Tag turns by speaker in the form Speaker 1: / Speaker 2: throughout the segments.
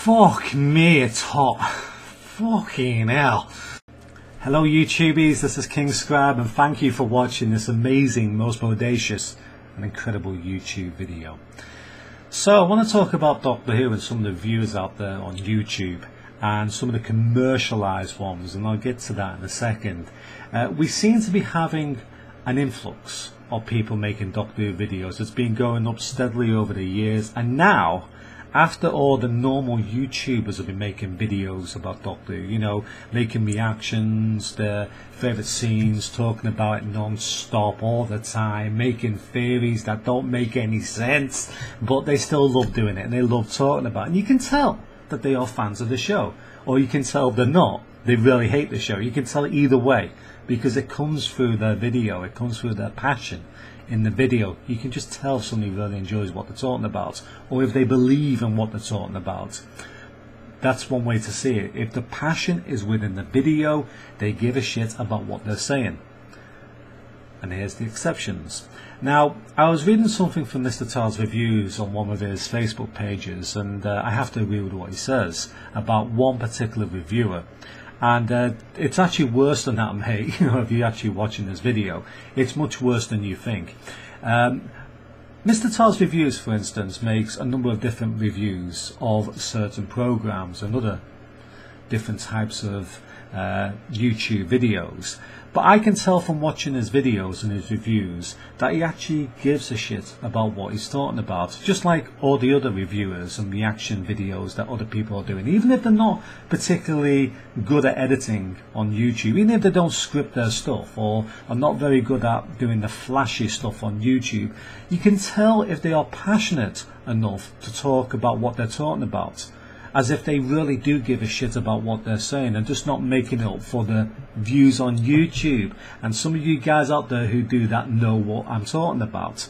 Speaker 1: Fuck me, it's hot. Fucking hell. Hello YouTubies, this is King Scribe and thank you for watching this amazing, most bodacious and incredible YouTube video. So I want to talk about Doctor Who and some of the views out there on YouTube and some of the commercialized ones, and I'll get to that in a second. We seem to be having an influx of people making Doctor Who videos. It's been going up steadily over the years, and now after all the normal YouTubers have been making videos about Doctor Who, you know, making reactions, their favourite scenes, talking about it non-stop all the time, making theories that don't make any sense, but they still love doing it and they love talking about it. And you can tell that they are fans of the show, or you can tell they're not. They really hate the show. You can tell either way because it comes through their video, it comes through their passion in the video. You can just tell if somebody really enjoys what they're talking about, or if they believe in what they're talking about. That's one way to see it. If the passion is within the video, they give a shit about what they're saying. And here's the exceptions. Now, I was reading something from Mr. Tar's reviews on one of his Facebook pages, and I have to agree with what he says about one particular reviewer. And it's actually worse than that, mate. You know, if you're actually watching this video, it's much worse than you think. Mr. Tar's reviews, for instance, makes a number of different reviews of certain programs and other different types of YouTube videos. But I can tell from watching his videos and his reviews that he actually gives a shit about what he's talking about, just like all the other reviewers and reaction videos that other people are doing. Even if they're not particularly good at editing on YouTube, even if they don't script their stuff or are not very good at doing the flashy stuff on YouTube, you can tell if they are passionate enough to talk about what they're talking about, as if they really do give a shit about what they're saying and just not making it up for the views on YouTube. And some of you guys out there who do that know what I'm talking about.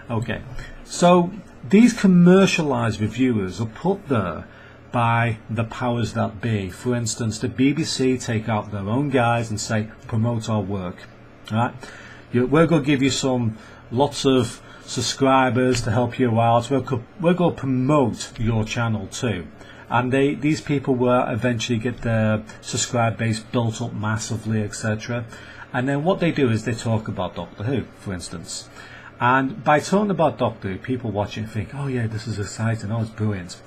Speaker 1: Okay, so these commercialized reviewers are put there by the powers that be. For instance, the BBC take out their own guys and say, promote our work. All right? We're going to give you lots of subscribers to help you out. We're going to promote your channel too. And these people will eventually get their subscriber base built up massively, etc. And then what they do is they talk about Doctor Who, for instance. And by talking about Doctor Who, people watching think, oh yeah, this is exciting, oh it's brilliant.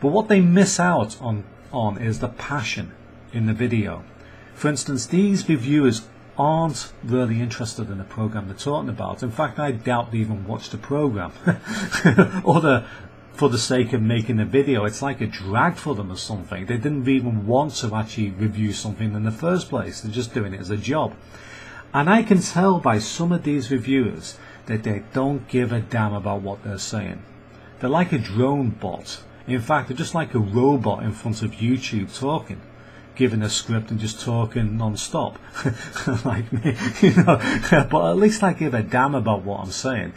Speaker 1: But what they miss out on is the passion in the video. For instance, these reviewers aren't really interested in the program they're talking about. In fact, I doubt they even watch the program. For the sake of making a video. It's like a drag for them or something. They didn't even want to actually review something in the first place. They're just doing it as a job. And I can tell by some of these reviewers that they don't give a damn about what they're saying. They're like a drone bot. In fact, they're just like a robot in front of YouTube talking, giving a script and just talking non-stop. Like me, you know. But at least I give a damn about what I'm saying.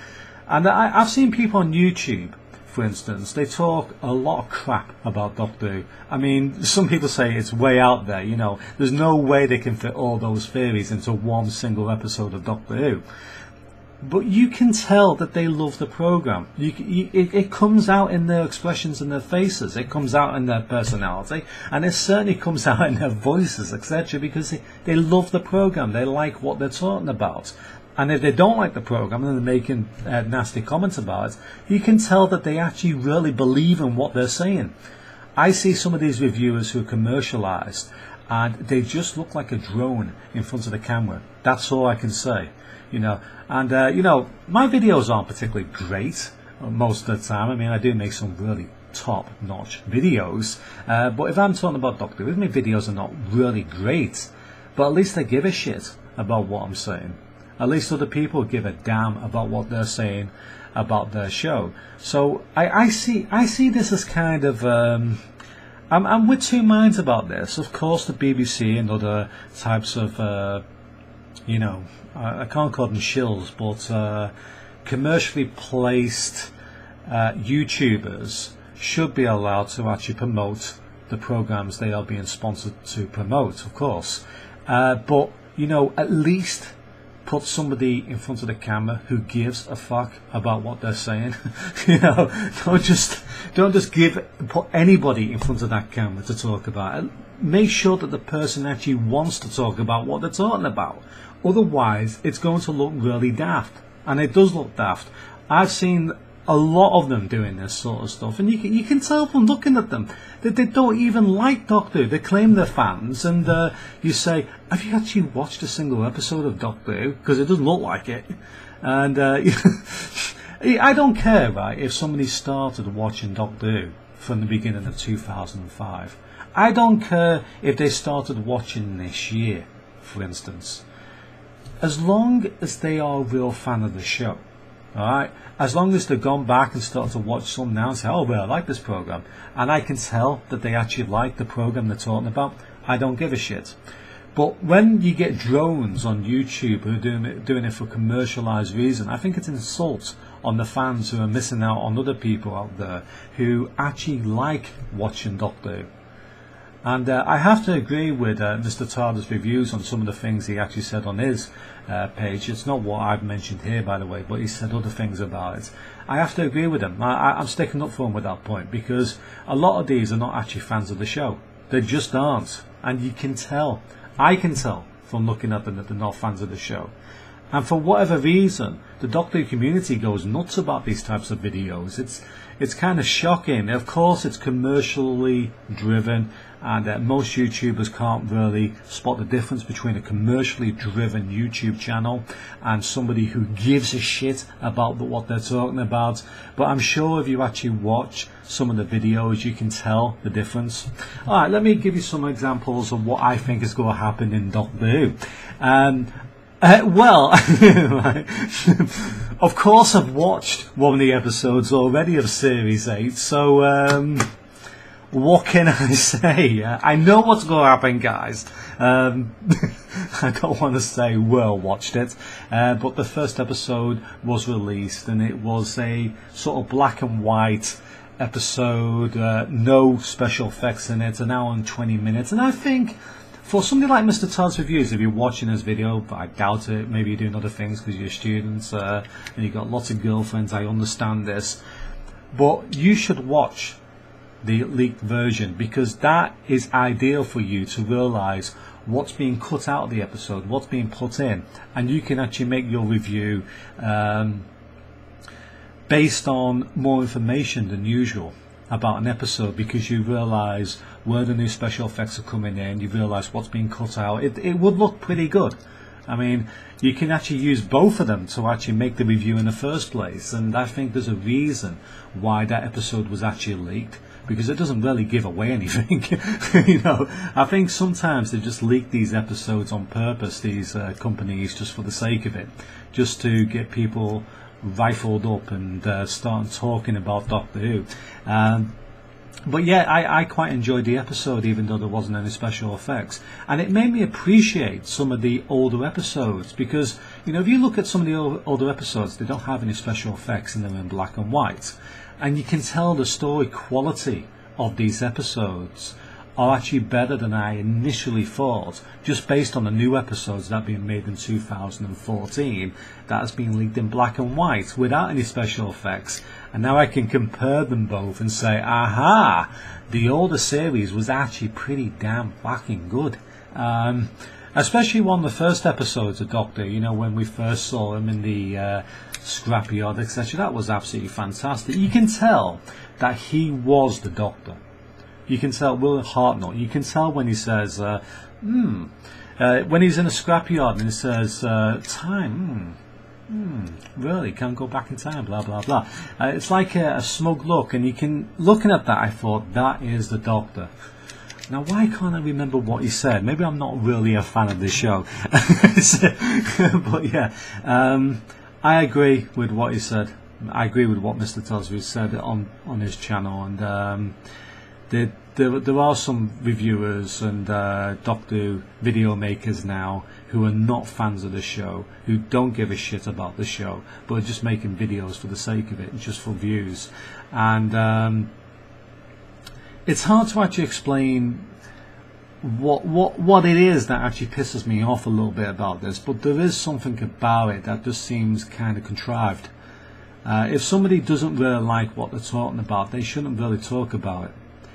Speaker 1: And I've seen people on YouTube, for instance, they talk a lot of crap about Doctor Who. I mean, some people say it's way out there, you know. There's no way they can fit all those theories into one single episode of Doctor Who. But you can tell that they love the program. It comes out in their expressions and their faces. It comes out in their personality. And it certainly comes out in their voices, etc. Because they love the program. They like what they're talking about. And if they don't like the program and they're making nasty comments about it, you can tell that they actually really believe in what they're saying. I see some of these reviewers who are commercialized and they just look like a drone in front of the camera. That's all I can say, you know. And you know, my videos aren't particularly great most of the time. I mean, I do make some really top-notch videos, but if I'm talking about Doctor Who, my videos are not really great, but at least I give a shit about what I'm saying. At least other people give a damn about what they're saying about their show. So I see this as kind of I'm with two minds about this. Of course, the BBC and other types of you know, I can't call them shills, but commercially placed YouTubers should be allowed to actually promote the programs they are being sponsored to promote, of course. But you know, at least put somebody in front of the camera who gives a fuck about what they're saying. You know, don't just put anybody in front of that camera to talk about it. Make sure that the person actually wants to talk about what they're talking about. Otherwise, it's going to look really daft, and it does look daft. I've seen a lot of them doing this sort of stuff, and you can tell from looking at them that they don't even like Doctor Who. They claim they're fans, and you say, have you actually watched a single episode of Doctor Who? Because it doesn't look like it. And I don't care, right, if somebody started watching Doctor Who from the beginning of 2005. I don't care if they started watching this year, for instance. As long as they are a real fan of the show. Alright, as long as they've gone back and started to watch some now and say, oh well, I like this program, and I can tell that they actually like the program they're talking about, I don't give a shit. But when you get drones on YouTube who are doing it for commercialized reason, I think it's an insult on the fans who are missing out on other people out there who actually like watching Doctor Who. And I have to agree with Mr. Tardar's reviews on some of the things he actually said on his page. It's not what I've mentioned here, by the way, but he said other things about it. I have to agree with him. I'm sticking up for him with that point, because a lot of these are not actually fans of the show. They just aren't. And you can tell. I can tell from looking at them that they're not fans of the show. And for whatever reason, the Doctor Who community goes nuts about these types of videos. It's kind of shocking. Of course, it's commercially driven, and most YouTubers can't really spot the difference between a commercially driven YouTube channel and somebody who gives a shit about what they're talking about. But I'm sure if you actually watch some of the videos, you can tell the difference. Alright, let me give you some examples of what I think is going to happen in Doctor Who. Well, of course I've watched one of the episodes already of Series 8, so what can I say? I know what's going to happen, guys. I don't want to say well watched it, but the first episode was released, and it was a sort of black and white episode, no special effects in it, an hour and 20 minutes, and I think for somebody like Mr. Todd's reviews, if you're watching this video, but I doubt it, maybe you're doing other things because you're students and you've got lots of girlfriends, I understand this, but you should watch the leaked version, because that is ideal for you to realise what's being cut out of the episode, what's being put in, and you can actually make your review based on more information than usual about an episode, because you realise where the new special effects are coming in, you realise what's being cut out. It would look pretty good. I mean, you can actually use both of them to actually make the review in the first place, and I think there's a reason why that episode was actually leaked, because it doesn't really give away anything. You know, I think sometimes they just leak these episodes on purpose, these companies, just for the sake of it, just to get people rifled up and start talking about Doctor Who. But yeah, I quite enjoyed the episode, even though there wasn't any special effects, and it made me appreciate some of the older episodes, because, you know, if you look at some of the older episodes, they don't have any special effects and they're in black and white, and you can tell the story quality of these episodes are actually better than I initially thought, just based on the new episodes that have been made in 2014 that has been leaked in black and white without any special effects. And now I can compare them both and say, aha, the older series was actually pretty damn fucking good. Especially one of the first episodes of Doctor, you know, when we first saw him in the scrapyard, etc. That was absolutely fantastic. You can tell that he was the Doctor. You can tell, Will Hartnell, you can tell when he says, when he's in a scrapyard and he says, time, really, can't go back in time, blah, blah, blah. It's like a smug look, and you can, looking at that, I thought, that is the Doctor. Now, why can't I remember what he said? Maybe I'm not really a fan of this show. But yeah, I agree with what he said. I agree with what Mr. Tosby said on his channel, and there are some reviewers and Doctor Who video makers now who are not fans of the show, who don't give a shit about the show, but are just making videos for the sake of it, just for views. And it's hard to actually explain what it is that actually pisses me off a little bit about this, but there is something about it that just seems kind of contrived. If somebody doesn't really like what they're talking about, they shouldn't really talk about it.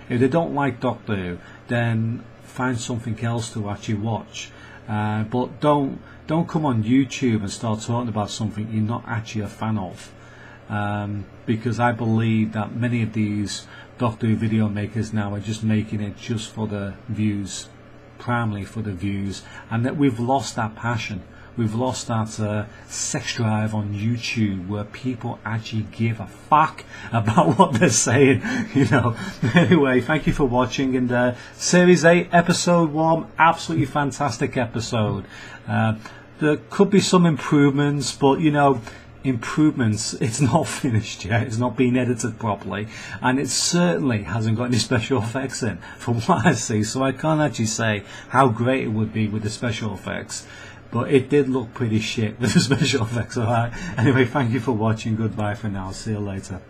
Speaker 1: If they don't like Doctor Who, then find something else to actually watch. But don't come on YouTube and start talking about something you're not actually a fan of. Because I believe that many of these Doctor Who video makers now are just making it just for the views, primarily for the views, and that we've lost that passion. We've lost that sex drive on YouTube where people actually give a fuck about what they're saying, you know. Anyway, thank you for watching. And Series 8, Episode 1, absolutely fantastic episode. There could be some improvements, but you know, improvements, it's not finished yet, it's not been edited properly, and it certainly hasn't got any special effects in from what I see, so I can't actually say how great it would be with the special effects, but it did look pretty shit with the special effects. Alright, anyway, thank you for watching, goodbye for now, see you later.